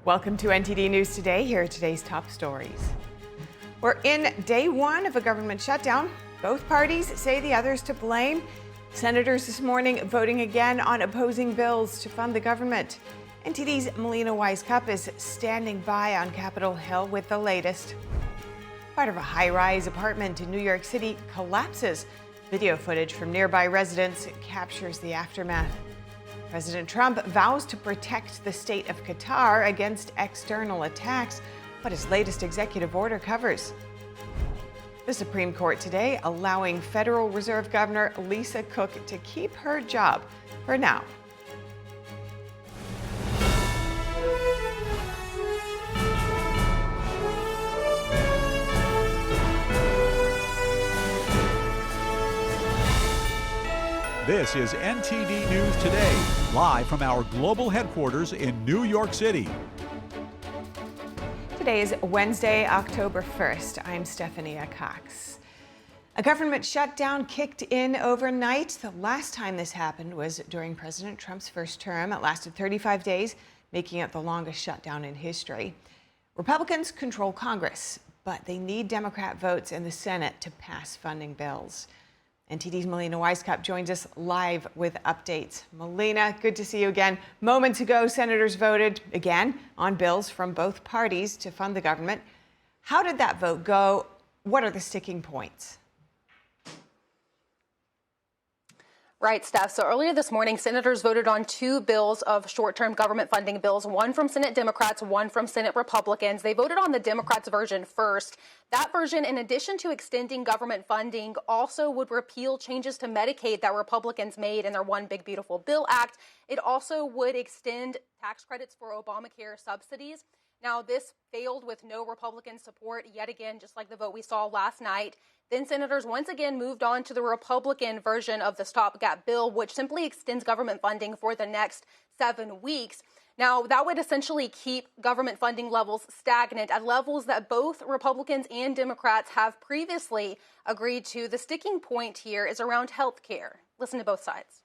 Welcome to NTD News Today. Here are today's top stories. We're in day one of a government shutdown. Both parties say the other's to blame. Senators this morning voting again on opposing bills to fund the government. NTD's Melina Wisecup is standing by on Capitol Hill with the latest. Part of a high-rise apartment in New York City collapses. Video footage from nearby residents captures the aftermath. President Trump vows to protect the state of Qatar against external attacks, what his latest executive order covers. The Supreme Court today allowing Federal Reserve Governor Lisa Cook to keep her job for now. This is NTD News Today, live from our global headquarters in New York City. Today is Wednesday, October 1st. I'm Stephania Cox. A government shutdown kicked in overnight. The last time this happened was during President Trump's first term. It lasted 35 days, making it the longest shutdown in history. Republicans control Congress, but they need Democrat votes in the Senate to pass funding bills. NTD's Melina Wisecup joins us live with updates. Melina, good to see you again. Moments ago, senators voted again on bills from both parties to fund the government. How did that vote go? What are the sticking points? Right, Steph. So earlier this morning, senators voted on two bills of short-term government funding bills, one from Senate Democrats, one from Senate Republicans. They voted on the Democrats' version first. That version, in addition to extending government funding, also would repeal changes to Medicaid that Republicans made in their One Big Beautiful Bill Act. It also would extend tax credits for Obamacare subsidies. Now, this failed with no Republican support yet again, just like the vote we saw last night. Then senators once again moved on to the Republican version of the stopgap bill, which simply extends government funding for the next 7 weeks. Now, that would essentially keep government funding levels stagnant at levels that both Republicans and Democrats have previously agreed to. The sticking point here is around health care. Listen to both sides.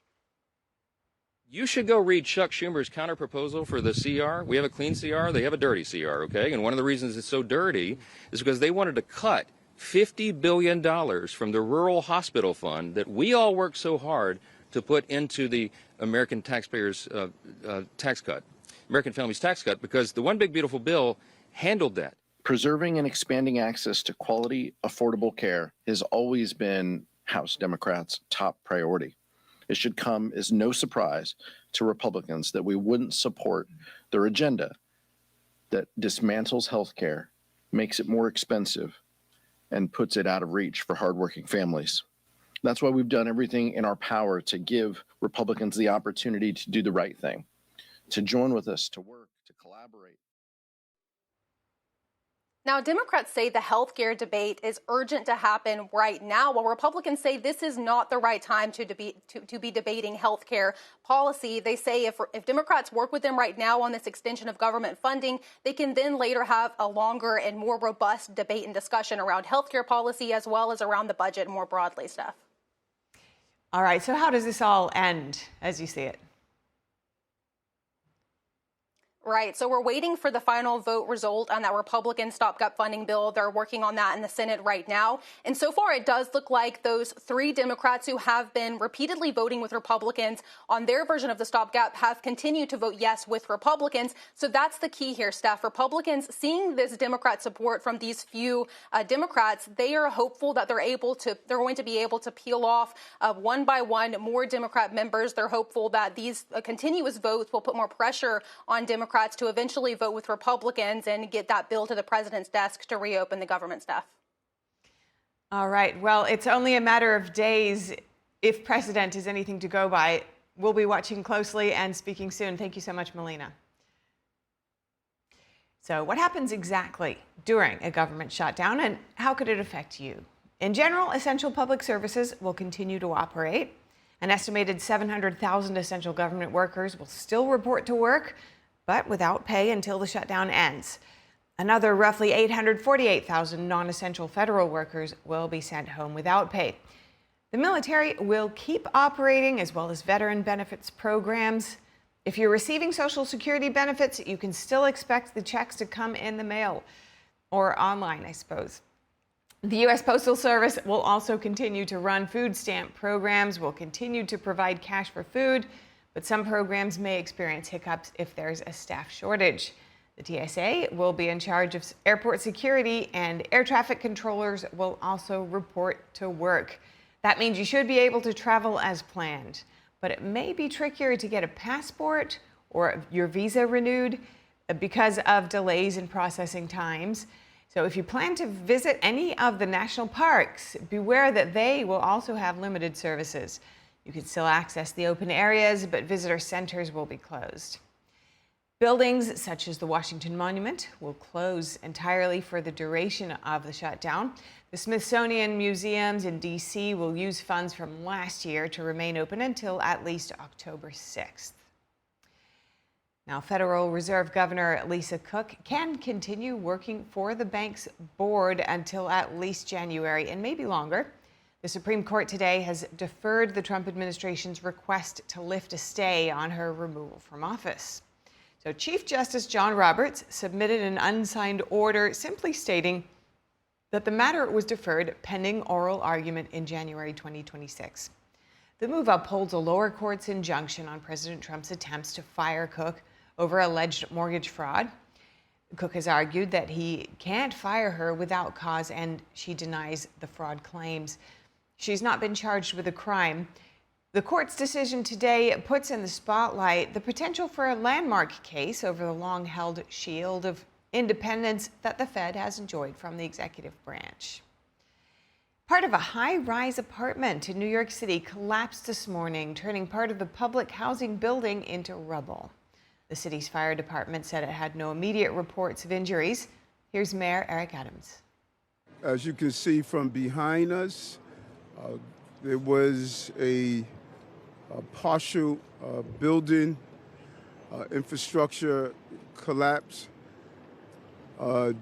You should go read Chuck Schumer's counterproposal for the CR. We have a clean CR. They have a dirty CR, okay? And one of the reasons it's so dirty is because they wanted to cut $50 billion from the rural hospital fund that we all work so hard to put into the American taxpayers' tax cut, American families' tax cut, because the One Big Beautiful Bill handled that. Preserving and expanding access to quality, affordable care has always been House Democrats' top priority. It should come as no surprise to Republicans that we wouldn't support their agenda that dismantles health care, makes it more expensive, and puts it out of reach for hardworking families. That's why we've done everything in our power to give Republicans the opportunity to do the right thing, to join with us, to work, to collaborate. Now, Democrats say the health care debate is urgent to happen right now, while Republicans say this is not the right time to be debating health care policy. They say if Democrats work with them right now on this extension of government funding, they can then later have a longer and more robust debate and discussion around health care policy as well as around the budget more broadly, Steph. All right, so how does this all end as you see it? Right. So we're waiting for the final vote result on that Republican stopgap funding bill. They're working on that in the Senate right now. And so far, it does look like those three Democrats who have been repeatedly voting with Republicans on their version of the stopgap have continued to vote yes with Republicans. So that's the key here, Steph. Republicans seeing this Democrat support from these few Democrats, they are hopeful that they're going to be able to peel off one by one more Democrat members. They're hopeful that these continuous votes will put more pressure on Democrats to eventually vote with Republicans and get that bill to the president's desk to reopen the government, Steph. All right. Well, it's only a matter of days. If precedent is anything to go by, we'll be watching closely and speaking soon. Thank you so much, Melina. So what happens exactly during a government shutdown and how could it affect you? In general, essential public services will continue to operate. An estimated 700,000 essential government workers will still report to work, but without pay until the shutdown ends. Another roughly 848,000 non-essential federal workers will be sent home without pay. The military will keep operating, as well as veteran benefits programs. If you're receiving Social Security benefits, you can still expect the checks to come in the mail or online, I suppose. The U.S. Postal Service will also continue to run food stamp programs, will continue to provide cash for food, but some programs may experience hiccups if there's a staff shortage. The TSA will be in charge of airport security, and air traffic controllers will also report to work. That means you should be able to travel as planned, but it may be trickier to get a passport or your visa renewed because of delays in processing times. So if you plan to visit any of the national parks, beware that they will also have limited services. You can still access the open areas, but visitor centers will be closed. Buildings such as the Washington Monument will close entirely for the duration of the shutdown. The Smithsonian Museums in D.C. will use funds from last year to remain open until at least October 6th. Now, Federal Reserve Governor Lisa Cook can continue working for the bank's board until at least January, and maybe longer. The Supreme Court today has deferred the Trump administration's request to lift a stay on her removal from office. So Chief Justice John Roberts submitted an unsigned order simply stating that the matter was deferred pending oral argument in January 2026. The move upholds a lower court's injunction on President Trump's attempts to fire Cook over alleged mortgage fraud. Cook has argued that he can't fire her without cause, and she denies the fraud claims. She's not been charged with a crime. The court's decision today puts in the spotlight the potential for a landmark case over the long-held shield of independence that the Fed has enjoyed from the executive branch. Part of a high-rise apartment in New York City collapsed this morning, turning part of the public housing building into rubble. The city's fire department said it had no immediate reports of injuries. Here's Mayor Eric Adams. As you can see from behind us, there was a partial building infrastructure collapse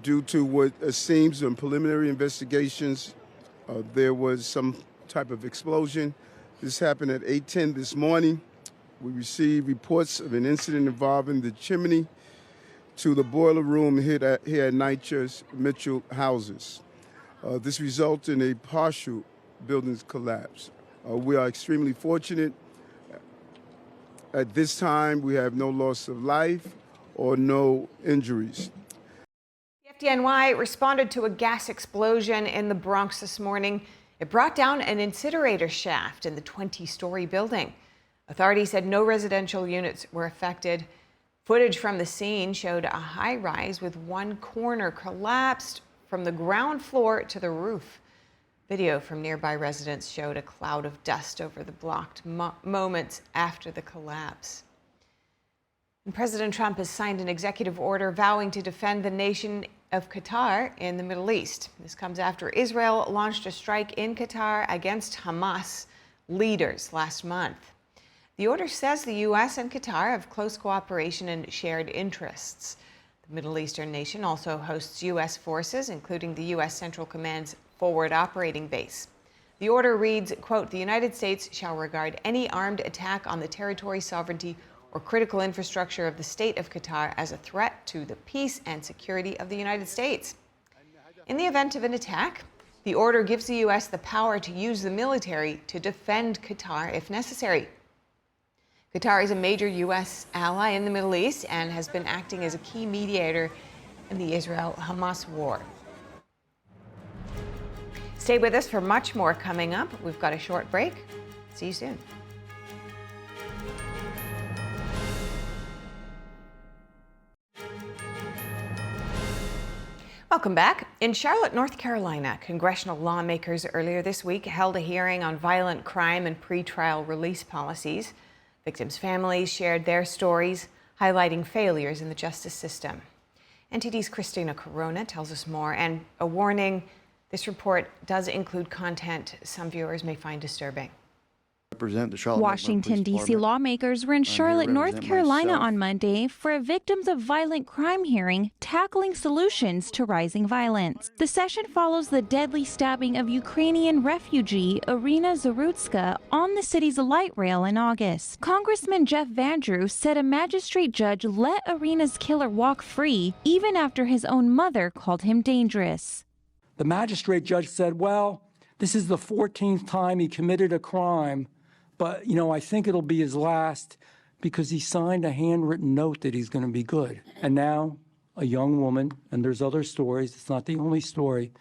due to what seems in preliminary investigations. There was some type of explosion. This happened at 8:10 this morning. We received reports of an incident involving the chimney to the boiler room here at NYCHA's Mitchell houses. This resulted in a partial building's collapse. We are extremely fortunate. At this time, we have no loss of life or no injuries. The FDNY responded to a gas explosion in the Bronx this morning. It brought down an incinerator shaft in the 20-story building. Authorities said no residential units were affected. Footage from the scene showed a high-rise with one corner collapsed from the ground floor to the roof. Video from nearby residents showed a cloud of dust over the blocked moments after the collapse. And President Trump has signed an executive order vowing to defend the nation of Qatar in the Middle East. This comes after Israel launched a strike in Qatar against Hamas leaders last month. The order says the U.S. and Qatar have close cooperation and shared interests. The Middle Eastern nation also hosts U.S. forces, including the U.S. Central Command's forward operating base. The order reads, quote, "The United States shall regard any armed attack on the territory, sovereignty, or critical infrastructure of the state of Qatar as a threat to the peace and security of the United States." In the event of an attack, the order gives the U.S. the power to use the military to defend Qatar if necessary. Qatar is a major U.S. ally in the Middle East and has been acting as a key mediator in the Israel-Hamas war. Stay with us for much more coming up. We've got a short break. See you soon. Welcome back. In Charlotte, North Carolina, congressional lawmakers earlier this week held a hearing on violent crime and pretrial release policies. Victims' families shared their stories, highlighting failures in the justice system. NTD's Christina Corona tells us more, and a warning, this report does include content some viewers may find disturbing. represent the Charlotte Washington, D.C. lawmakers were in Charlotte, North Carolina on Monday for a victims of violent crime hearing tackling solutions to rising violence. The session follows the deadly stabbing of Ukrainian refugee Irina Zarutska on the city's light rail in August. Congressman Jeff Van Drew said a magistrate judge let Irina's killer walk free even after his own mother called him dangerous. The magistrate judge said, well, this is the 14th time he committed a crime, but, I think it'll be his last because he signed a handwritten note that he's going to be good. And now a young woman, and there's other stories, it's not the only story,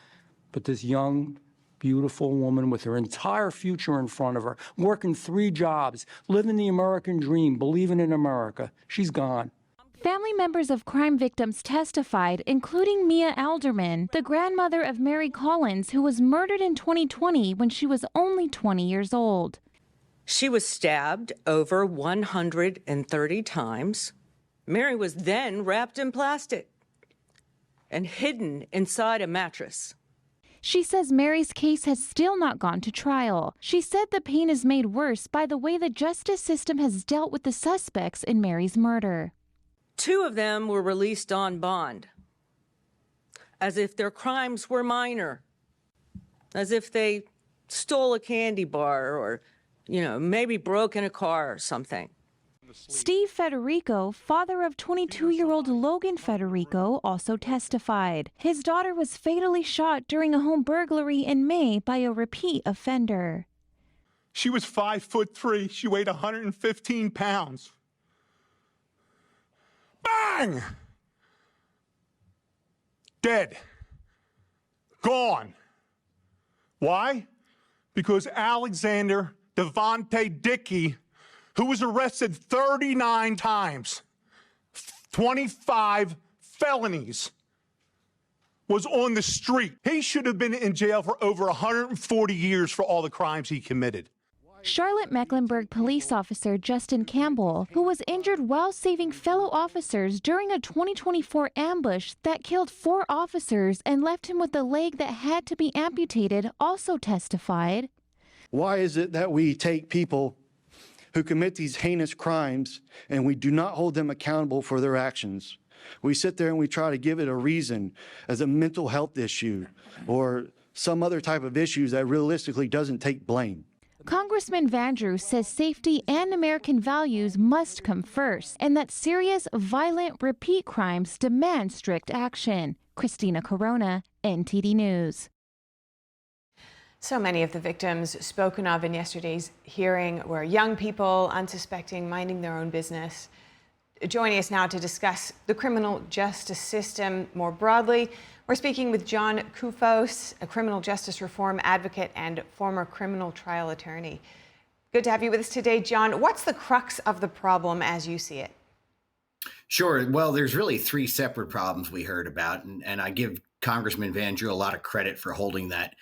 but this young, beautiful woman with her entire future in front of her, working 3 jobs, living the American dream, believing in America, she's gone. Family members of crime victims testified, including Mia Alderman, the grandmother of Mary Collins, who was murdered in 2020 when she was only 20 years old. She was stabbed over 130 times. Mary was then wrapped in plastic and hidden inside a mattress. She says Mary's case has still not gone to trial. She said the pain is made worse by the way the justice system has dealt with the suspects in Mary's murder. 2 of them were released on bond, as if their crimes were minor, as if they stole a candy bar or, maybe broke in a car or something. Steve Federico, father of 22-year-old Logan Federico, also testified. His daughter was fatally shot during a home burglary in May by a repeat offender. She was 5'3". She weighed 115 pounds. Bang! Dead. Gone. Why? Because Alexander Devontae Dickey, who was arrested 39 times, 25 felonies, was on the street. He should have been in jail for over 140 years for all the crimes he committed. Charlotte-Mecklenburg police officer Justin Campbell, who was injured while saving fellow officers during a 2024 ambush that killed 4 officers and left him with a leg that had to be amputated, also testified. Why is it that we take people who commit these heinous crimes and we do not hold them accountable for their actions? We sit there and we try to give it a reason as a mental health issue or some other type of issues that realistically doesn't take blame. Congressman Van Drew says safety and American values must come first, and that serious, violent, repeat crimes demand strict action. Christina Corona, NTD News. So many of the victims spoken of in yesterday's hearing were young people, unsuspecting, minding their own business. Joining us now to discuss the criminal justice system more broadly, we're speaking with John Kufos, a criminal justice reform advocate and former criminal trial attorney. Good to have you with us today, John. What's the crux of the problem as you see it? Sure. Well, there's really 3 separate problems we heard about, and I give Congressman Van Drew a lot of credit for holding that.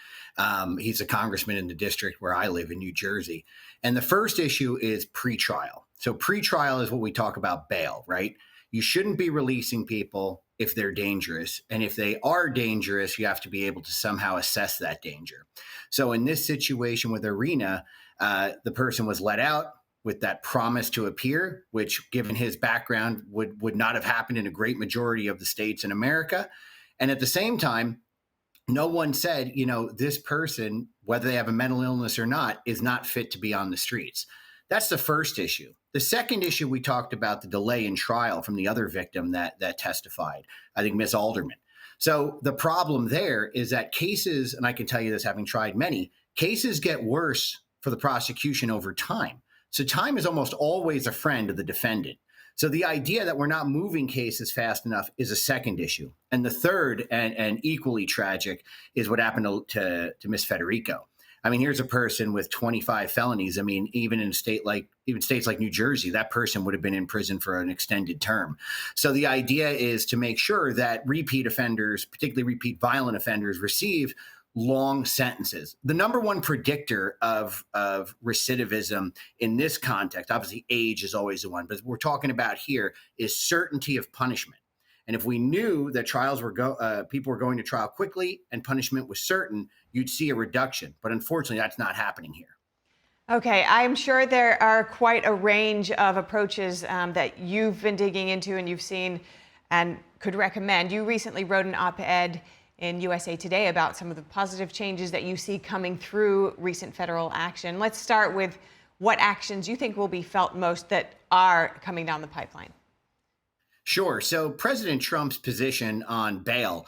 He's a congressman in the district where I live in New Jersey. And the first issue is pretrial. So pretrial is what we talk about bail, right? You shouldn't be releasing people if they're dangerous. And if they are dangerous, you have to be able to somehow assess that danger. So in this situation with Irina, the person was let out with that promise to appear, which given his background would not have happened in a great majority of the states in America. And at the same time, no one said, this person, whether they have a mental illness or not, is not fit to be on the streets. That's the first issue. The second issue, we talked about the delay in trial from the other victim that testified, I think Ms. Alderman. So the problem there is that cases, and I can tell you this having tried many, cases get worse for the prosecution over time. So time is almost always a friend of the defendant. So the idea that we're not moving cases fast enough is a second issue. And the third, and equally tragic, is what happened to Ms. Federico. I mean, here's a person with 25 felonies. I mean, even in states like New Jersey, that person would have been in prison for an extended term. So the idea is to make sure that repeat offenders, particularly repeat violent offenders, receive long sentences. The number one predictor of recidivism in this context, obviously age is always the one, but what we're talking about here is certainty of punishment. And if we knew that people were going to trial quickly and punishment was certain, you'd see a reduction. But unfortunately, that's not happening here. Okay, I'm sure there are quite a range of approaches that you've been digging into and you've seen and could recommend. You recently wrote an op-ed in USA Today about some of the positive changes that you see coming through recent federal action. Let's start with what actions you think will be felt most that are coming down the pipeline. Sure. So President Trump's position on bail,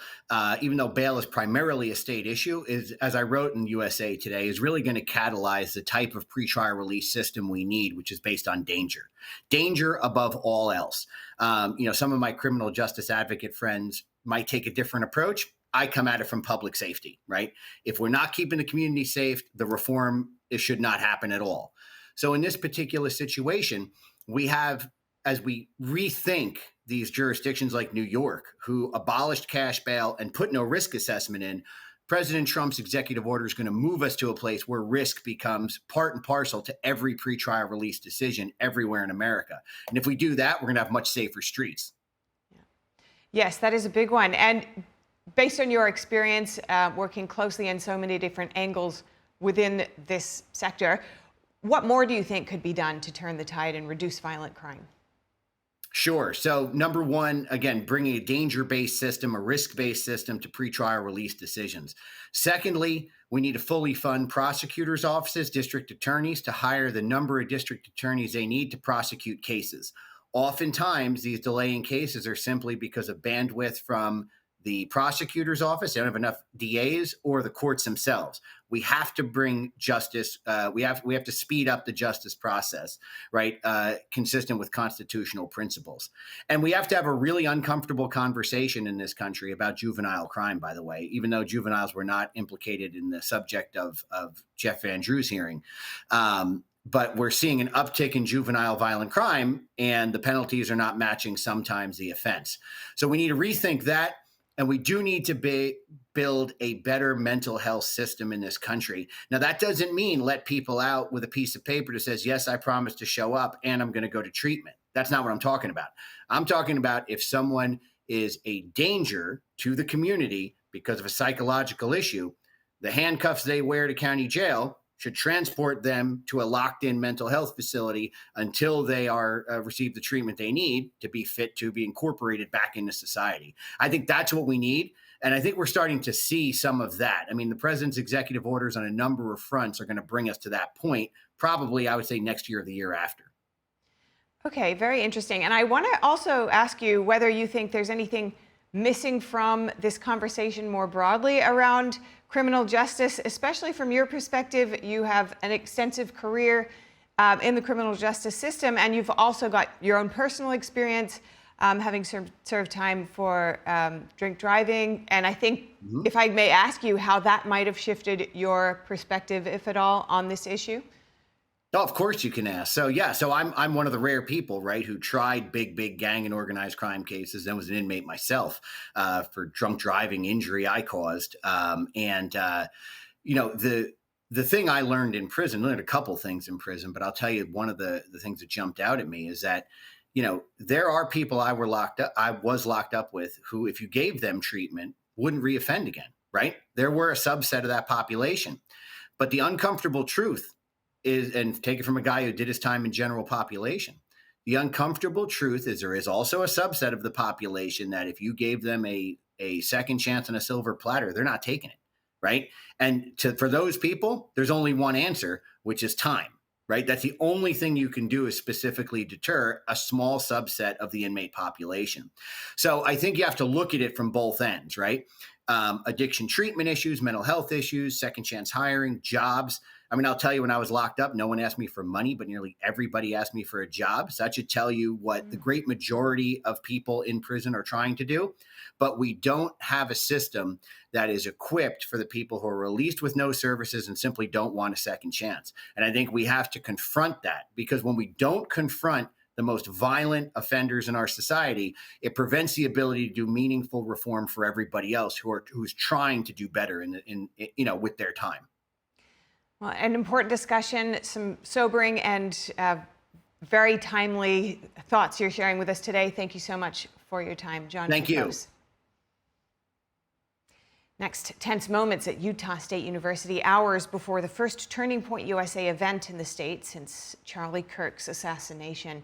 even though bail is primarily a state issue, is, as I wrote in USA Today, is really going to catalyze the type of pretrial release system we need, which is based on danger. Danger above all else. Some of my criminal justice advocate friends might take a different approach. I come at it from public safety, right? If we're not keeping the community safe, the reform should not happen at all. So in this particular situation, we have, as we rethink these jurisdictions like New York, who abolished cash bail and put no risk assessment in, President Trump's executive order is going to move us to a place where risk becomes part and parcel to every pretrial release decision everywhere in America. And if we do that, we're going to have much safer streets. Yes, that is a big one. And based on your experience working closely in so many different angles within this sector, what more do you think could be done to turn the tide and reduce violent crime? Sure. So number one, again, bringing a danger-based system, a risk-based system to pretrial release decisions. Secondly, we need to fully fund prosecutors' offices, district attorneys, to hire the number of district attorneys they need to prosecute cases. Oftentimes, these delaying cases are simply because of bandwidth from the prosecutor's office. They don't have enough DAs or the courts themselves. We have to bring justice. We have to speed up the justice process, right? Consistent with constitutional principles. And we have to have a really uncomfortable conversation in this country about juvenile crime, by the way, even though juveniles were not implicated in the subject of Jeff Van Drew's hearing. But we're seeing an uptick in juvenile violent crime, and the penalties are not matching sometimes the offense. So we need to rethink that. And we do need to build a better mental health system in this country. Now, that doesn't mean let people out with a piece of paper that says, yes, I promise to show up and I'm going to go to treatment. That's not what I'm talking about. I'm talking about if someone is a danger to the community because of a psychological issue, the handcuffs they wear to county jail should transport them to a locked-in mental health facility until they are receive the treatment they need to be fit to be incorporated back into society. I think that's what we need, and I think we're starting to see some of that. I mean, the president's executive orders on a number of fronts are going to bring us to that point, probably, I would say, next year or the year after. Okay, very interesting. And I want to also ask you whether you think there's anything missing from this conversation more broadly around criminal justice, especially from your perspective. You have an extensive career in the criminal justice system, and you've also got your own personal experience having served time for drink driving. And I think, if I may ask you, how that might have shifted your perspective, if at all, on this issue? Oh, of course you can ask. So I'm one of the rare people, right, who tried big gang and organized crime cases and was an inmate myself for drunk driving injury I caused. The thing I learned in prison, learned a couple things in prison, but I'll tell you one of the things that jumped out at me is that, there are people I was locked up with who, if you gave them treatment, wouldn't reoffend again, right? There were a subset of that population. But the uncomfortable truth is, and take it from a guy who did his time in general population, the uncomfortable truth is there is also a subset of the population that if you gave them a second chance on a silver platter, they're not taking it, right? And for those people, there's only one answer, which is time, right? That's the only thing you can do is specifically deter a small subset of the inmate population. So I think you have to look at it from both ends, right? Addiction treatment issues, mental health issues, second chance hiring, jobs. I mean, I'll tell you, when I was locked up, no one asked me for money, but nearly everybody asked me for a job. So that should tell you what the great majority of people in prison are trying to do. But we don't have a system that is equipped for the people who are released with no services and simply don't want a second chance. And I think we have to confront that, because when we don't confront the most violent offenders in our society, it prevents the ability to do meaningful reform for everybody else who's trying to do better with their time. Well, an important discussion, some sobering and very timely thoughts you're sharing with us today. Thank you so much for your time, John. Thank you. Next, tense moments at Utah State University hours before the first Turning Point USA event in the state since Charlie Kirk's assassination.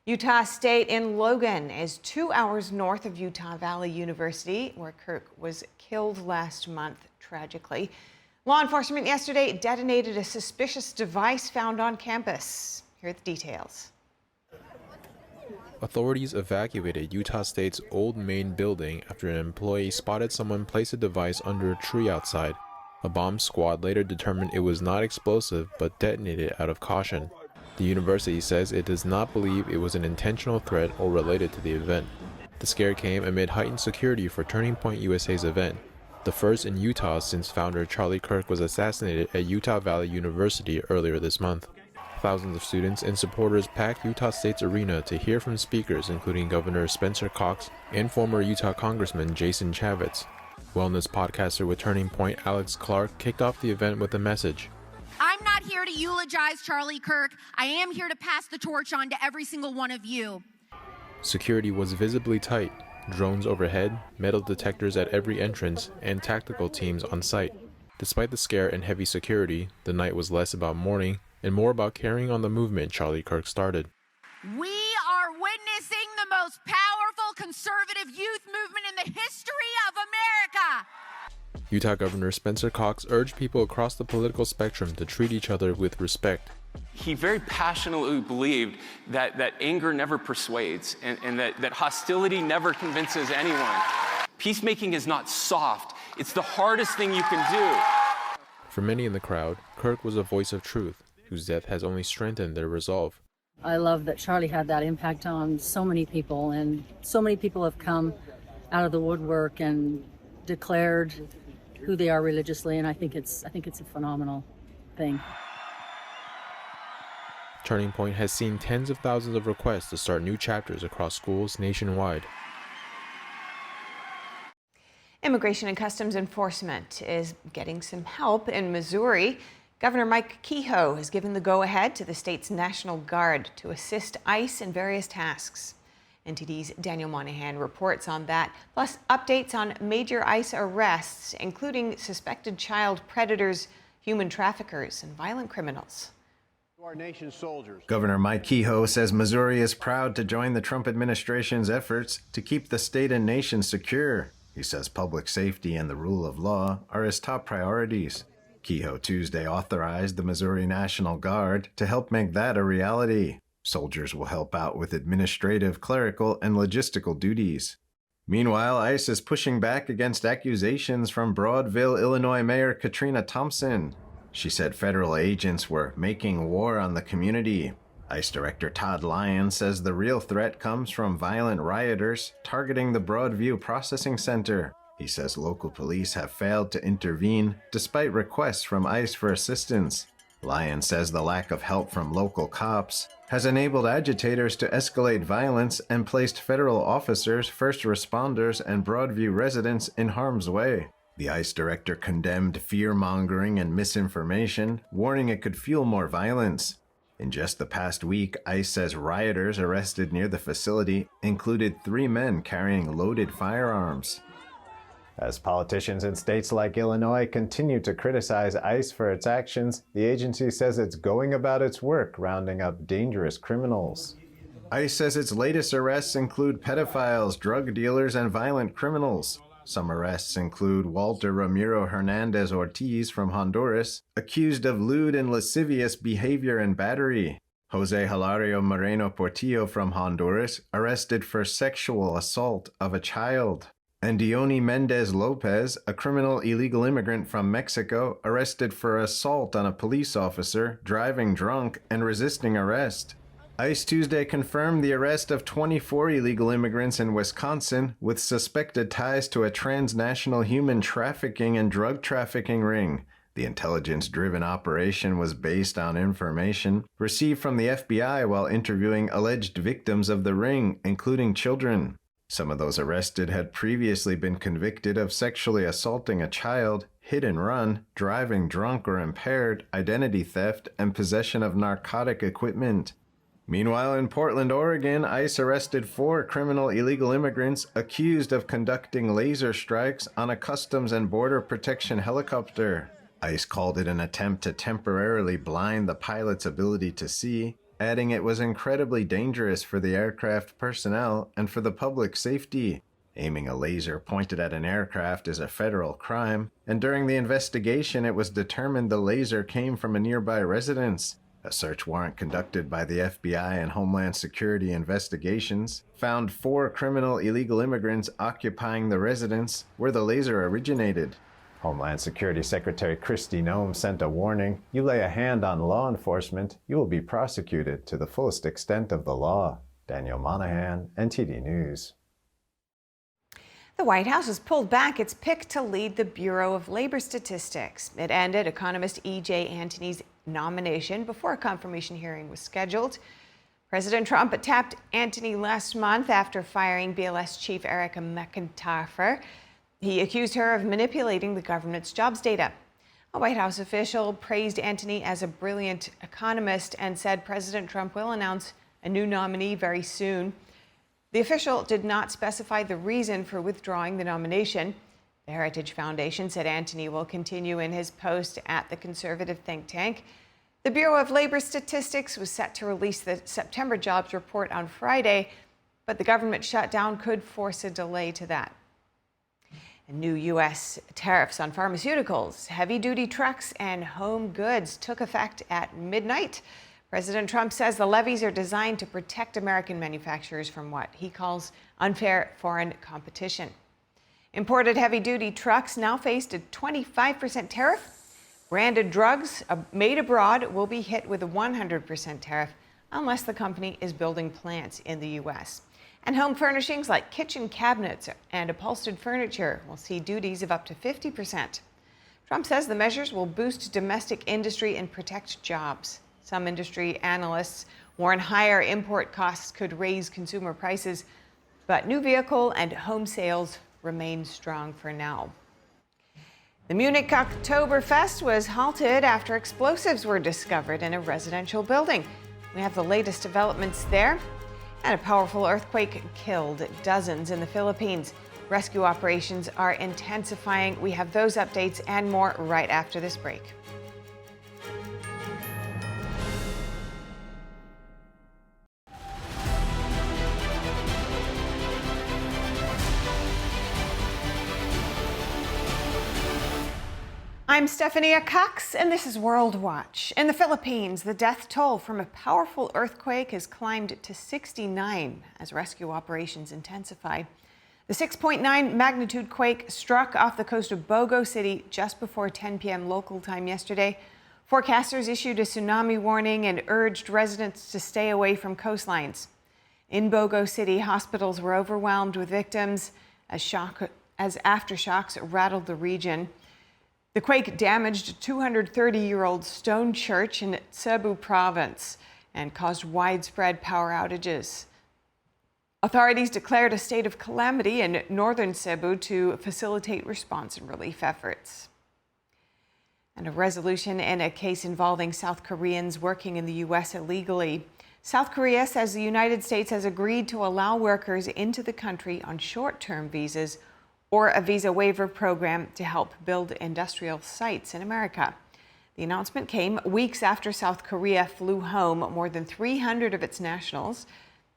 Utah State in Logan is 2 hours north of Utah Valley University, where Kirk was killed last month, tragically. Law enforcement yesterday detonated a suspicious device found on campus. Here are the details. Authorities evacuated Utah State's old main building after an employee spotted someone place a device under a tree outside. A bomb squad later determined it was not explosive but detonated out of caution. The university says it does not believe it was an intentional threat or related to the event. The scare came amid heightened security for Turning Point USA's event, the first in Utah since founder Charlie Kirk was assassinated at Utah Valley University earlier this month. Thousands of students and supporters packed Utah State's arena to hear from speakers including Governor Spencer Cox and former Utah Congressman Jason Chaffetz. Wellness podcaster with Turning Point Alex Clark kicked off the event with a message. I'm not here to eulogize Charlie Kirk. I am here to pass the torch on to every single one of you. Security was visibly tight. Drones overhead, metal detectors at every entrance, and tactical teams on site. Despite the scare and heavy security, the night was less about mourning and more about carrying on the movement Charlie Kirk started. We are witnessing the most powerful conservative youth movement in the history of America. Utah Governor Spencer Cox urged people across the political spectrum to treat each other with respect. He very passionately believed that anger never persuades and that hostility never convinces anyone. Peacemaking is not soft. It's the hardest thing you can do. For many in the crowd, Kirk was a voice of truth, whose death has only strengthened their resolve. I love that Charlie had that impact on so many people, and so many people have come out of the woodwork and declared who they are religiously, and I think it's a phenomenal thing. Turning Point has seen tens of thousands of requests to start new chapters across schools nationwide. Immigration and Customs Enforcement is getting some help in Missouri. Governor Mike Kehoe has given the go-ahead to the state's National Guard to assist ICE in various tasks. NTD's Daniel Monahan reports on that, plus updates on major ICE arrests, including suspected child predators, human traffickers, and violent criminals. Our nation's soldiers. Governor Mike Kehoe says Missouri is proud to join the Trump administration's efforts to keep the state and nation secure. He says public safety and the rule of law are his top priorities. Kehoe Tuesday authorized the Missouri National Guard to help make that a reality. Soldiers will help out with administrative, clerical, and logistical duties. Meanwhile, ICE is pushing back against accusations from Broadville, Illinois Mayor Katrina Thompson. She said federal agents were making war on the community. ICE Director Todd Lyons says the real threat comes from violent rioters targeting the Broadview Processing Center. He says local police have failed to intervene despite requests from ICE for assistance. Lyons says the lack of help from local cops has enabled agitators to escalate violence and placed federal officers, first responders, and Broadview residents in harm's way. The ICE director condemned fear-mongering and misinformation, warning it could fuel more violence. In just the past week, ICE says rioters arrested near the facility included 3 men carrying loaded firearms. As politicians in states like Illinois continue to criticize ICE for its actions, the agency says it's going about its work rounding up dangerous criminals. ICE says its latest arrests include pedophiles, drug dealers, and violent criminals. Some arrests include Walter Ramiro Hernandez Ortiz from Honduras, accused of lewd and lascivious behavior and battery. Jose Hilario Moreno Portillo from Honduras, arrested for sexual assault of a child. And Diony Mendez Lopez, a criminal illegal immigrant from Mexico, arrested for assault on a police officer, driving drunk, and resisting arrest. ICE Tuesday confirmed the arrest of 24 illegal immigrants in Wisconsin with suspected ties to a transnational human trafficking and drug trafficking ring. The intelligence-driven operation was based on information received from the FBI while interviewing alleged victims of the ring, including children. Some of those arrested had previously been convicted of sexually assaulting a child, hit and run, driving drunk or impaired, identity theft, and possession of narcotic equipment. Meanwhile, in Portland, Oregon, ICE arrested 4 criminal illegal immigrants accused of conducting laser strikes on a Customs and Border Protection helicopter. ICE called it an attempt to temporarily blind the pilot's ability to see, adding it was incredibly dangerous for the aircraft personnel and for the public safety. Aiming a laser pointed at an aircraft is a federal crime, and during the investigation it was determined the laser came from a nearby residence. A search warrant conducted by the FBI and Homeland Security investigations found 4 criminal illegal immigrants occupying the residence where the laser originated. Homeland Security Secretary Kristi Noem sent a warning: you lay a hand on law enforcement, you will be prosecuted to the fullest extent of the law. Daniel Monahan, NTD News. The White House has pulled back its pick to lead the Bureau of Labor Statistics. It ended economist E.J. Antony's nomination before a confirmation hearing was scheduled. President Trump tapped Antony last month after firing BLS chief Erica McIntyre. He accused her of manipulating the government's jobs data. A White House official praised Antony as a brilliant economist and said President Trump will announce a new nominee very soon. The official did not specify the reason for withdrawing the nomination. The Heritage Foundation said Antony will continue in his post at the conservative think tank. The Bureau of Labor Statistics was set to release the September jobs report on Friday, but the government shutdown could force a delay to that. And new U.S. tariffs on pharmaceuticals, heavy-duty trucks, and home goods took effect at midnight. President Trump says the levies are designed to protect American manufacturers from what he calls unfair foreign competition. Imported heavy-duty trucks now faced a 25% tariff. Branded drugs made abroad will be hit with a 100% tariff unless the company is building plants in the U.S. And home furnishings like kitchen cabinets and upholstered furniture will see duties of up to 50%. Trump says the measures will boost domestic industry and protect jobs. Some industry analysts warn higher import costs could raise consumer prices, but new vehicle and home sales remain strong for now. The Munich Oktoberfest was halted after explosives were discovered in a residential building. We have the latest developments there. And a powerful earthquake killed dozens in the Philippines. Rescue operations are intensifying. We have those updates and more right after this break. I'm Stephania Cox, and this is World Watch. In the Philippines, the death toll from a powerful earthquake has climbed to 69 as rescue operations intensify. The 6.9 magnitude quake struck off the coast of Bogo City just before 10 p.m. local time yesterday. Forecasters issued a tsunami warning and urged residents to stay away from coastlines. In Bogo City, hospitals were overwhelmed with victims as aftershocks rattled the region. The quake damaged a 230-year-old stone church in Cebu province and caused widespread power outages. Authorities declared a state of calamity in northern Cebu to facilitate response and relief efforts. And a resolution in a case involving South Koreans working in the U.S. illegally. South Korea says the United States has agreed to allow workers into the country on short-term visas or a visa waiver program to help build industrial sites in America. The announcement came weeks after South Korea flew home more than 300 of its nationals.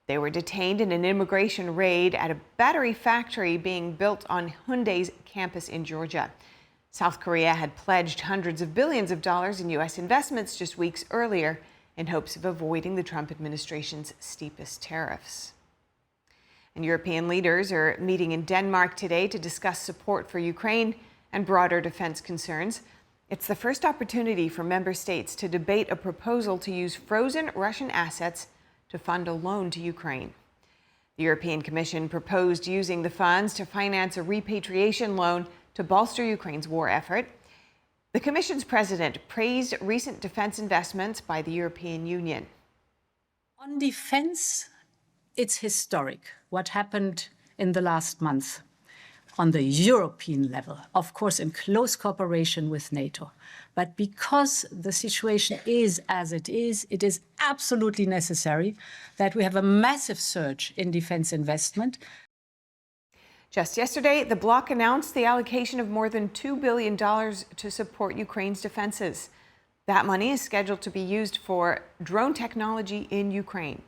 They were detained in an immigration raid at a battery factory being built on Hyundai's campus in Georgia. South Korea had pledged hundreds of billions of dollars in U.S. investments just weeks earlier in hopes of avoiding the Trump administration's steepest tariffs. And European leaders are meeting in Denmark today to discuss support for Ukraine and broader defense concerns. It's the first opportunity for member states to debate a proposal to use frozen Russian assets to fund a loan to Ukraine. The European Commission proposed using the funds to finance a repatriation loan to bolster Ukraine's war effort. The Commission's president praised recent defense investments by the European Union. On defense, it's historic what happened in the last month. on the European level, of course, in close cooperation with NATO. But because the situation is as it is absolutely necessary that we have a massive surge in defense investment. Just yesterday, the bloc announced the allocation of more than $2 billion to support Ukraine's defenses. That money is scheduled to be used for drone technology in Ukraine.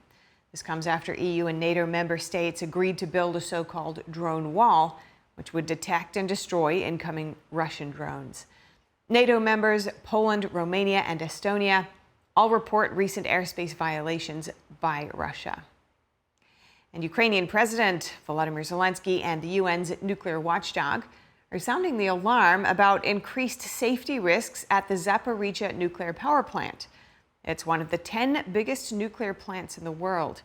This comes after EU and NATO member states agreed to build a so-called drone wall, which would detect and destroy incoming Russian drones. NATO members Poland, Romania, and Estonia all report recent airspace violations by Russia. And Ukrainian President Volodymyr Zelensky and the UN's nuclear watchdog are sounding the alarm about increased safety risks at the Zaporizhzhia nuclear power plant. It's one of the 10 biggest nuclear plants in the world.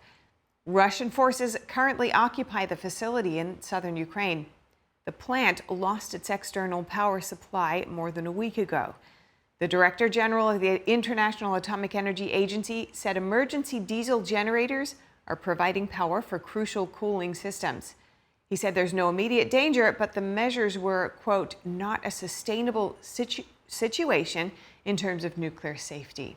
Russian forces currently occupy the facility in southern Ukraine. The plant lost its external power supply more than a week ago. The Director General of the International Atomic Energy Agency said emergency diesel generators are providing power for crucial cooling systems. He said there's no immediate danger, but the measures were, quote, not a sustainable situation in terms of nuclear safety.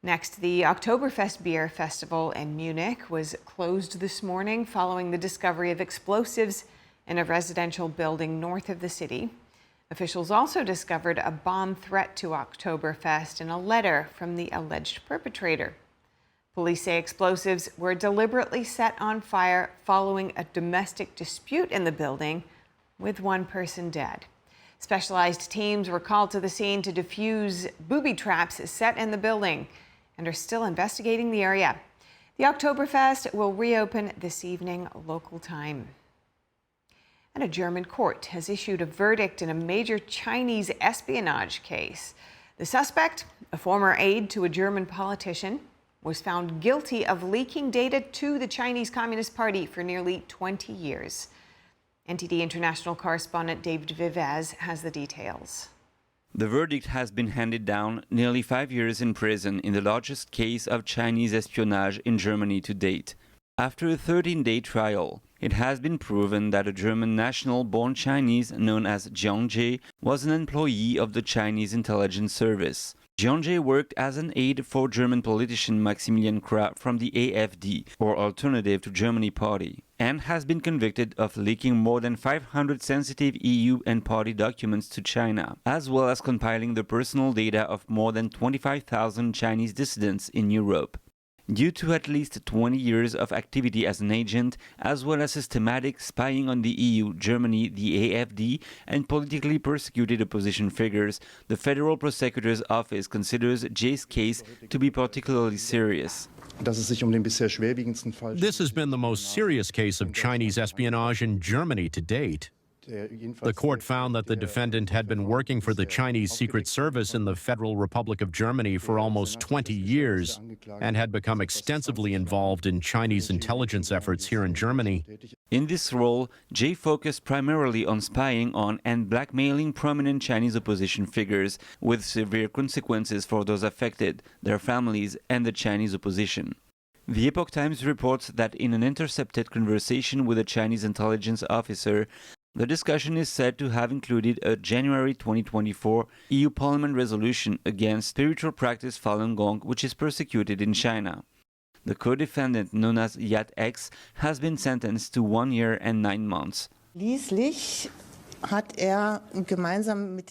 Next, the Oktoberfest Beer Festival in Munich was closed this morning following the discovery of explosives in a residential building north of the city. Officials also discovered a bomb threat to Oktoberfest in a letter from the alleged perpetrator. Police say explosives were deliberately set on fire following a domestic dispute in the building, with one person dead. Specialized teams were called to the scene to defuse booby traps set in the building and are still investigating the area. The Oktoberfest will reopen this evening local time. And a German court has issued a verdict in a major Chinese espionage case. The suspect, a former aide to a German politician, was found guilty of leaking data to the Chinese Communist Party for nearly 20 years. NTD International correspondent David Vivez has the details. The verdict has been handed down, nearly 5 years in prison in the largest case of Chinese espionage in Germany to date. After a 13-day trial, it has been proven that a German national born Chinese known as Jiang Jie was an employee of the Chinese intelligence service. Jiang Jie worked as an aide for German politician Maximilian Krah from the AfD, or Alternative to Germany Party, and has been convicted of leaking more than 500 sensitive EU and party documents to China, as well as compiling the personal data of more than 25,000 Chinese dissidents in Europe. Due to at least 20 years of activity as an agent, as well as systematic spying on the EU, Germany, the AfD, and politically persecuted opposition figures, the Federal Prosecutor's Office considers Jie's case to be particularly serious. This has been the most serious case of Chinese espionage in Germany to date. The court found that the defendant had been working for the Chinese Secret Service in the Federal Republic of Germany for almost 20 years and had become extensively involved in Chinese intelligence efforts here in Germany. In this role, Jie focused primarily on spying on and blackmailing prominent Chinese opposition figures, with severe consequences for those affected, their families, and the Chinese opposition. The Epoch Times reports that in an intercepted conversation with a Chinese intelligence officer, the discussion is said to have included a January 2024 EU Parliament resolution against spiritual practice Falun Gong, which is persecuted in China. The co-defendant, known as Yat X, has been sentenced to 1 year and 9 months.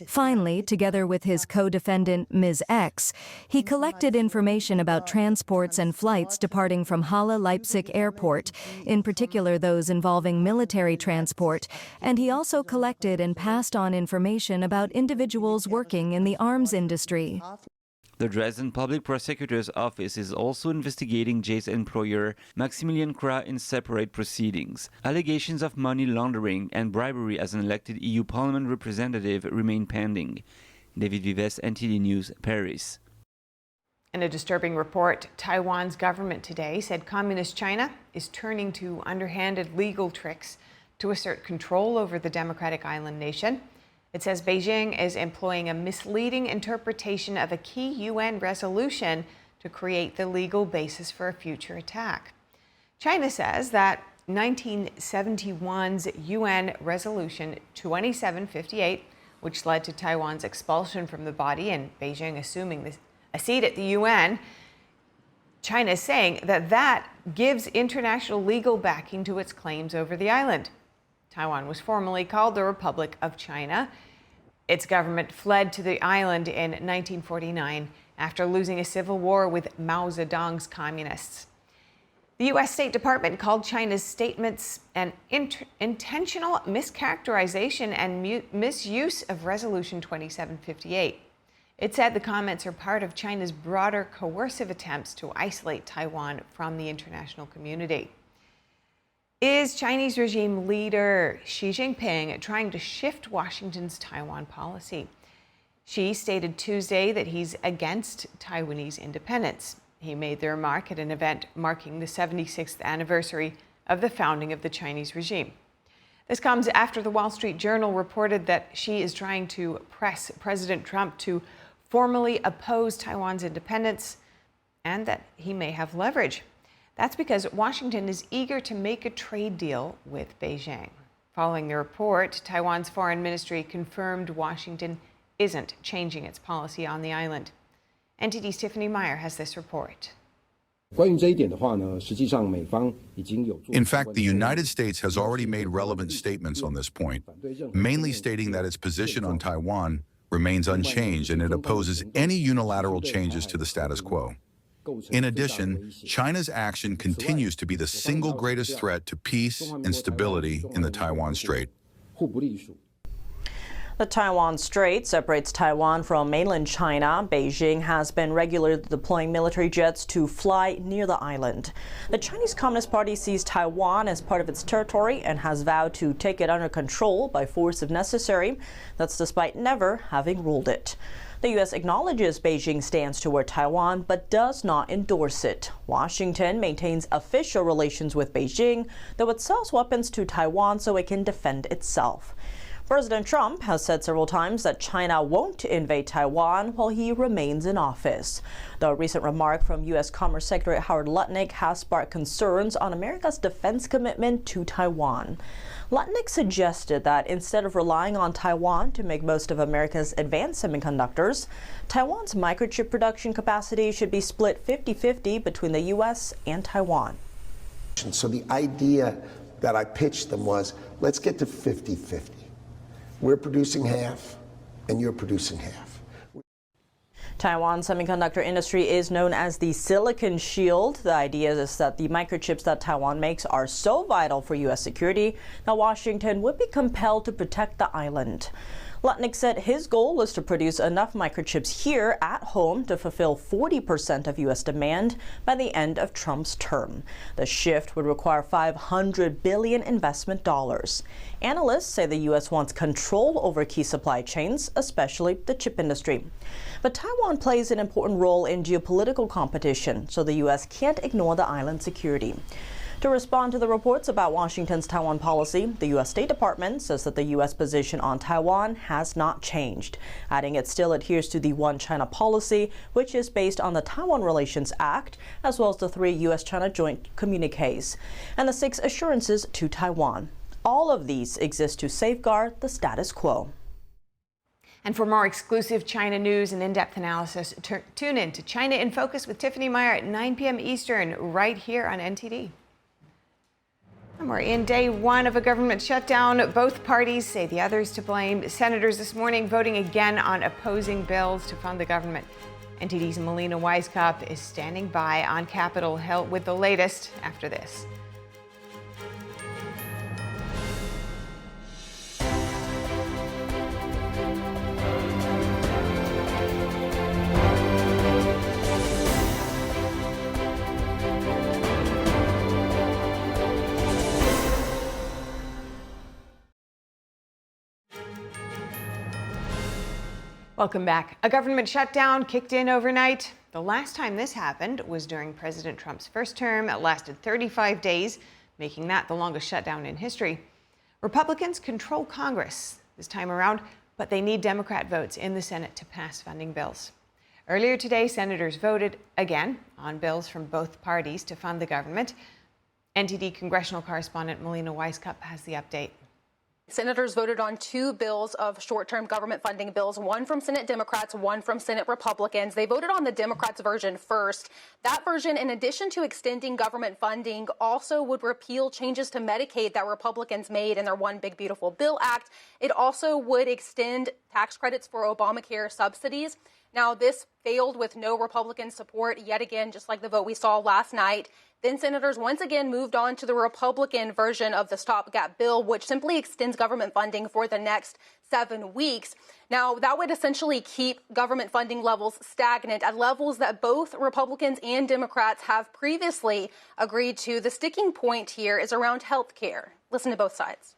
Finally, together with his co-defendant, Ms. X, he collected information about transports and flights departing from Halle Leipzig Airport, in particular those involving military transport, and he also collected and passed on information about individuals working in the arms industry. The Dresden Public Prosecutor's Office is also investigating Jie's employer, Maximilian Krah, in separate proceedings. Allegations of money laundering and bribery as an elected EU Parliament representative remain pending. David Vives, NTD News, Paris. In a disturbing report, Taiwan's government today said Communist China is turning to underhanded legal tricks to assert control over the democratic island nation. It says Beijing is employing a misleading interpretation of a key UN resolution to create the legal basis for a future attack. China says that 1971's UN Resolution 2758, which led to Taiwan's expulsion from the body and Beijing assuming a seat at the UN. China is saying that gives international legal backing to its claims over the island. Taiwan was formerly called the Republic of China. Its government fled to the island in 1949 after losing a civil war with Mao Zedong's communists. The U.S. State Department called China's statements an intentional mischaracterization and misuse of Resolution 2758. It said the comments are part of China's broader coercive attempts to isolate Taiwan from the international community. Is Chinese regime leader Xi Jinping trying to shift Washington's Taiwan policy? Xi stated Tuesday that he's against Taiwanese independence. He made the remark at an event marking the 76th anniversary of the founding of the Chinese regime. This comes after the Wall Street Journal reported that Xi is trying to press President Trump to formally oppose Taiwan's independence and that he may have leverage. That's because Washington is eager to make a trade deal with Beijing. Following the report, Taiwan's foreign ministry confirmed Washington isn't changing its policy on the island. NTD's Tiffany Meyer has this report. In fact, the United States has already made relevant statements on this point, mainly stating that its position on Taiwan remains unchanged and it opposes any unilateral changes to the status quo. In addition, China's action continues to be the single greatest threat to peace and stability in the Taiwan Strait. The Taiwan Strait separates Taiwan from mainland China. Beijing has been regularly deploying military jets to fly near the island. The Chinese Communist Party sees Taiwan as part of its territory and has vowed to take it under control by force if necessary. That's despite never having ruled it. The U.S. acknowledges Beijing's stance toward Taiwan, but does not endorse it. Washington maintains official relations with Beijing, though it sells weapons to Taiwan so it can defend itself. President Trump has said several times that China won't invade Taiwan while he remains in office. The recent remark from U.S. Commerce Secretary Howard Lutnick has sparked concerns on America's defense commitment to Taiwan. Lutnick suggested that instead of relying on Taiwan to make most of America's advanced semiconductors, Taiwan's microchip production capacity should be split 50-50 between the U.S. and Taiwan. So the idea that I pitched them was, let's get to 50-50. We're producing half, and you're producing half. Taiwan's semiconductor industry is known as the Silicon Shield. The idea is that the microchips that Taiwan makes are so vital for U.S. security that Washington would be compelled to protect the island. Lutnick said his goal is to produce enough microchips here at home to fulfill 40% of U.S. demand by the end of Trump's term. The shift would require $500 billion investment dollars. Analysts say the U.S. wants control over key supply chains, especially the chip industry. But Taiwan plays an important role in geopolitical competition, so the U.S. can't ignore the island's security. To respond to the reports about Washington's Taiwan policy, the U.S. State Department says that the U.S. position on Taiwan has not changed, adding it still adheres to the One China policy, which is based on the Taiwan Relations Act, as well as the 3 U.S.-China joint communiques, and the 6 assurances to Taiwan. All of these exist to safeguard the status quo. And for more exclusive China news and in-depth analysis, tune in to China in Focus with Tiffany Meyer at 9 p.m. Eastern, right here on NTD. And we're in day 1 of a government shutdown. Both parties say the other's to blame. Senators this morning voting again on opposing bills to fund the government. NTD's Melina Weiskopf is standing by on Capitol Hill with the latest after this. Welcome back. A government shutdown kicked in overnight. The last time this happened was during President Trump's first term. It lasted 35 days, making that the longest shutdown in history. Republicans control Congress this time around, but they need Democrat votes in the Senate to pass funding bills. Earlier today, senators voted again on bills from both parties to fund the government. NTD congressional correspondent Melina Weiskup has the update. Senators voted on 2 bills of short-term government funding bills, one from Senate Democrats, one from Senate Republicans. They voted on the Democrats' version first. That version, in addition to extending government funding, also would repeal changes to Medicaid that Republicans made in their One Big Beautiful Bill Act. It also would extend tax credits for Obamacare subsidies. Now, this failed with no Republican support, yet again, just like the vote we saw last night. Then senators once again moved on to the Republican version of the stopgap bill, which simply extends government funding for the next 7 weeks. Now, that would essentially keep government funding levels stagnant at levels that both Republicans and Democrats have previously agreed to. The sticking point here is around health care. Listen to both sides.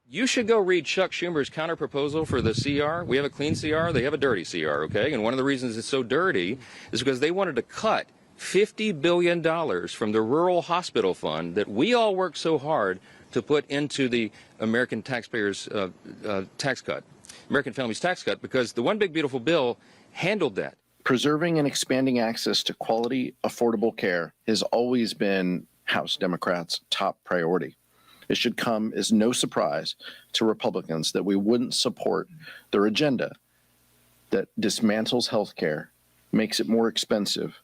You should go read Chuck Schumer's counterproposal for the CR. We have a clean CR. They have a dirty CR, okay? And one of the reasons it's so dirty is because they wanted to cut $50 billion from the rural hospital fund that we all work so hard to put into the American taxpayers' tax cut, American families' tax cut, because the One Big Beautiful Bill handled that. Preserving and expanding access to quality, affordable care has always been House Democrats' top priority. It should come as no surprise to Republicans that we wouldn't support their agenda that dismantles health care, makes it more expensive,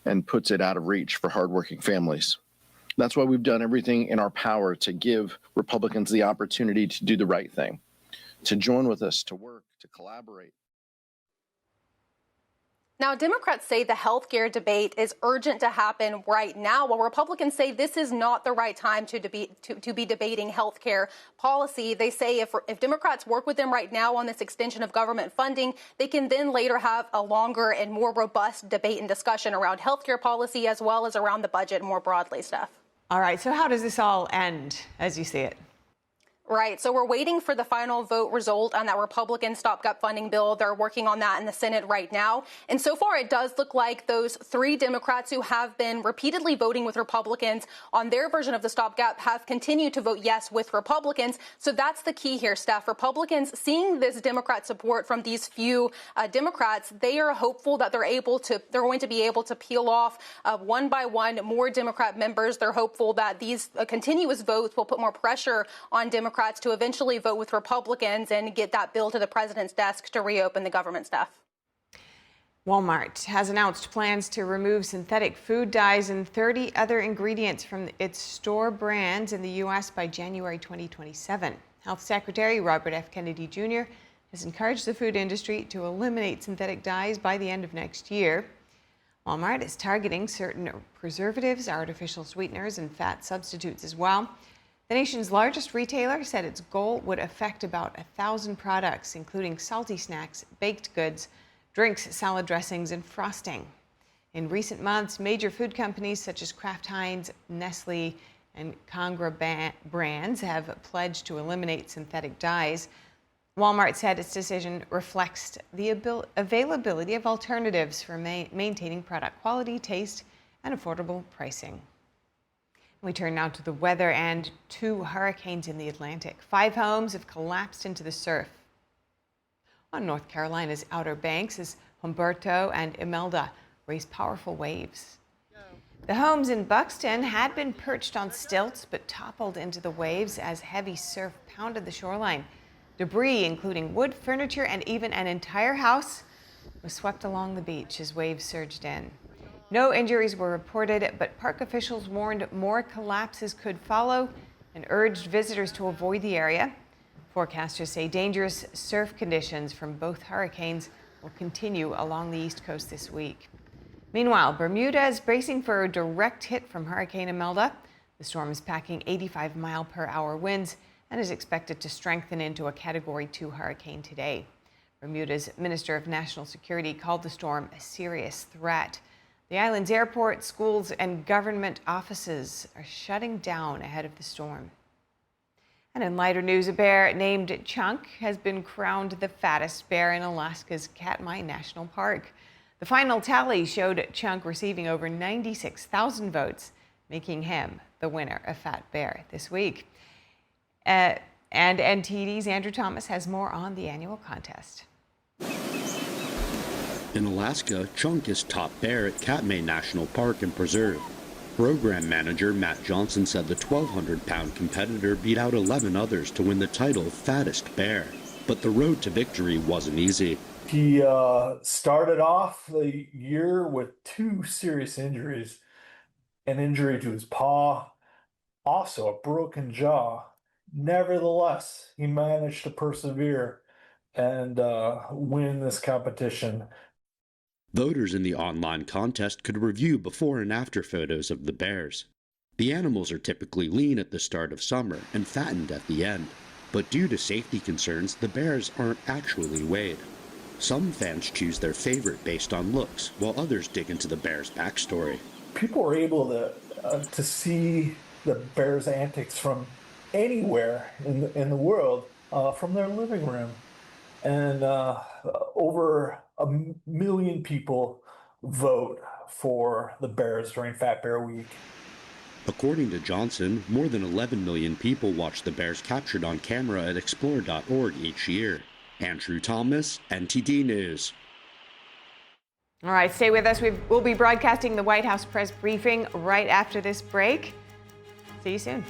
and puts it out of reach for hardworking families. That's why we've done everything in our power to give Republicans the opportunity to do the right thing, to join with us, to work, to collaborate. Now, Democrats say the health care debate is urgent to happen right now, while Republicans say this is not the right time to be debating health care policy. They say if Democrats work with them right now on this extension of government funding, they can then later have a longer and more robust debate and discussion around health care policy as well as around the budget more broadly, Steph. All right, so how does this all end as you see it? Right. So we're waiting for the final vote result on that Republican stopgap funding bill. They're working on that in the Senate right now. And so far, it does look like those 3 Democrats who have been repeatedly voting with Republicans on their version of the stopgap have continued to vote yes with Republicans. So that's the key here, Steph. Republicans, seeing this Democrat support from these few Democrats, they are hopeful that they're going to be able to peel off one by one more Democrat members. They're hopeful that these continuous votes will put more pressure on Democrats to eventually vote with Republicans and get that bill to the president's desk to reopen the government stuff. Walmart has announced plans to remove synthetic food dyes and 30 other ingredients from its store brands in the U.S. by January 2027. Health Secretary Robert F. Kennedy Jr. has encouraged the food industry to eliminate synthetic dyes by the end of next year. Walmart is targeting certain preservatives, artificial sweeteners, and fat substitutes as well. The nation's largest retailer said its goal would affect about 1,000 products, including salty snacks, baked goods, drinks, salad dressings, and frosting. In recent months, major food companies such as Kraft Heinz, Nestle, and Congra brands have pledged to eliminate synthetic dyes. Walmart said its decision reflects the availability of alternatives for maintaining product quality, taste, and affordable pricing. We turn now to the weather and 2 hurricanes in the Atlantic. 5 homes have collapsed into the surf on North Carolina's Outer Banks as Humberto and Imelda raise powerful waves. The homes in Buxton had been perched on stilts but toppled into the waves as heavy surf pounded the shoreline. Debris, including wood, furniture, and even an entire house, was swept along the beach as waves surged in. No injuries were reported, but park officials warned more collapses could follow and urged visitors to avoid the area. Forecasters say dangerous surf conditions from both hurricanes will continue along the East Coast this week. Meanwhile, Bermuda is bracing for a direct hit from Hurricane Imelda. The storm is packing 85-mile-per-hour winds and is expected to strengthen into a Category 2 hurricane today. Bermuda's Minister of National Security called the storm a serious threat. The island's airport, schools, and government offices are shutting down ahead of the storm. And in lighter news, a bear named Chunk has been crowned the fattest bear in Alaska's Katmai National Park. The final tally showed Chunk receiving over 96,000 votes, making him the winner of Fat Bear this week. And NTD's Andrew Thomas has more on the annual contest. In Alaska, Chunk is top bear at Katmai National Park and Preserve. Program manager Matt Johnson said the 1,200-pound competitor beat out 11 others to win the title Fattest Bear. But the road to victory wasn't easy. He started off the year with 2 serious injuries, an injury to his paw, also a broken jaw. Nevertheless, he managed to persevere and win this competition. Voters in the online contest could review before and after photos of the bears. The animals are typically lean at the start of summer and fattened at the end, but due to safety concerns, the bears aren't actually weighed. Some fans choose their favorite based on looks, while others dig into the bear's backstory. People are able to see the bear's antics from anywhere in the world, from their living room. And over 1 million people vote for the bears during Fat Bear Week. According to Johnson, more than 11 million people watch the bears captured on camera at explore.org each year. Andrew Thomas, NTD News. All right, stay with us. We'll be broadcasting the White House press briefing right after this break. See you soon.